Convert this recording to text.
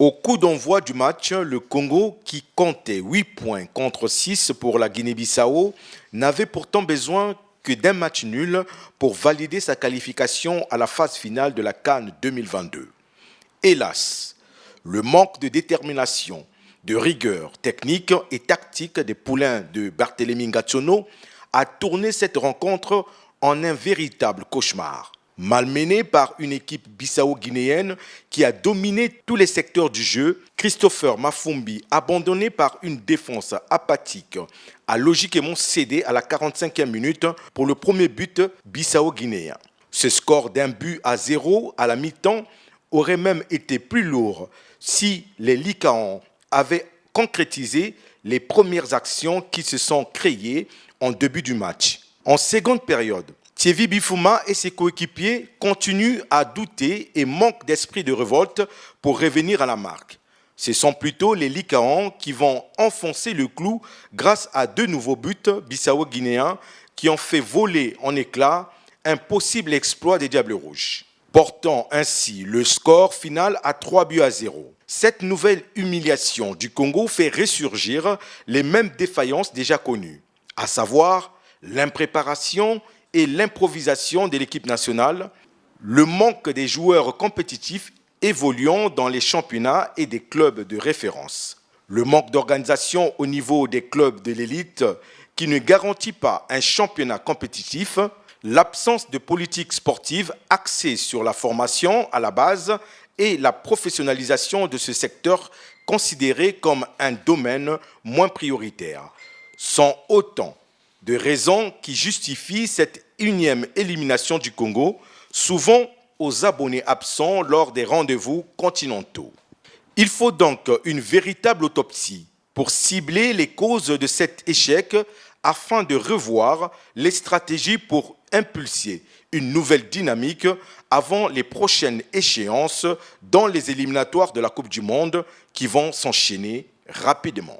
Au coup d'envoi du match, le Congo, qui comptait 8 points contre 6 pour la Guinée-Bissau, n'avait pourtant besoin que d'un match nul pour valider sa qualification à la phase finale de la CAN 2022. Hélas, le manque de détermination, de rigueur technique et tactique des poulains de Barthélémy Ngatsono a tourné cette rencontre en un véritable cauchemar. Malmené par une équipe bissau-guinéenne qui a dominé tous les secteurs du jeu, Christopher Mafumbi, abandonné par une défense apathique, a logiquement cédé à la 45e minute pour le premier but bissau-guinéen. Ce score d'un but à 0 à la mi-temps aurait même été plus lourd si les Likaans avaient concrétisé les premières actions qui se sont créées en début du match. En seconde période, Thierry Bifouma et ses coéquipiers continuent à douter et manquent d'esprit de révolte pour revenir à la marque. Ce sont plutôt les Likaans qui vont enfoncer le clou grâce à 2 nouveaux buts bissau-guinéens qui ont fait voler en éclats un possible exploit des Diables Rouges, portant ainsi le score final à 3 buts à 0. Cette nouvelle humiliation du Congo fait ressurgir les mêmes défaillances déjà connues, à savoir l'impréparation et l'improvisation de l'équipe nationale, le manque des joueurs compétitifs évoluant dans les championnats et des clubs de référence, le manque d'organisation au niveau des clubs de l'élite qui ne garantit pas un championnat compétitif, l'absence de politique sportive axée sur la formation à la base et la professionnalisation de ce secteur considéré comme un domaine moins prioritaire, sont autant de raisons qui justifient cette énième élimination du Congo, souvent aux abonnés absents lors des rendez-vous continentaux. Il faut donc une véritable autopsie pour cibler les causes de cet échec afin de revoir les stratégies pour impulser une nouvelle dynamique avant les prochaines échéances dans les éliminatoires de la Coupe du Monde qui vont s'enchaîner rapidement.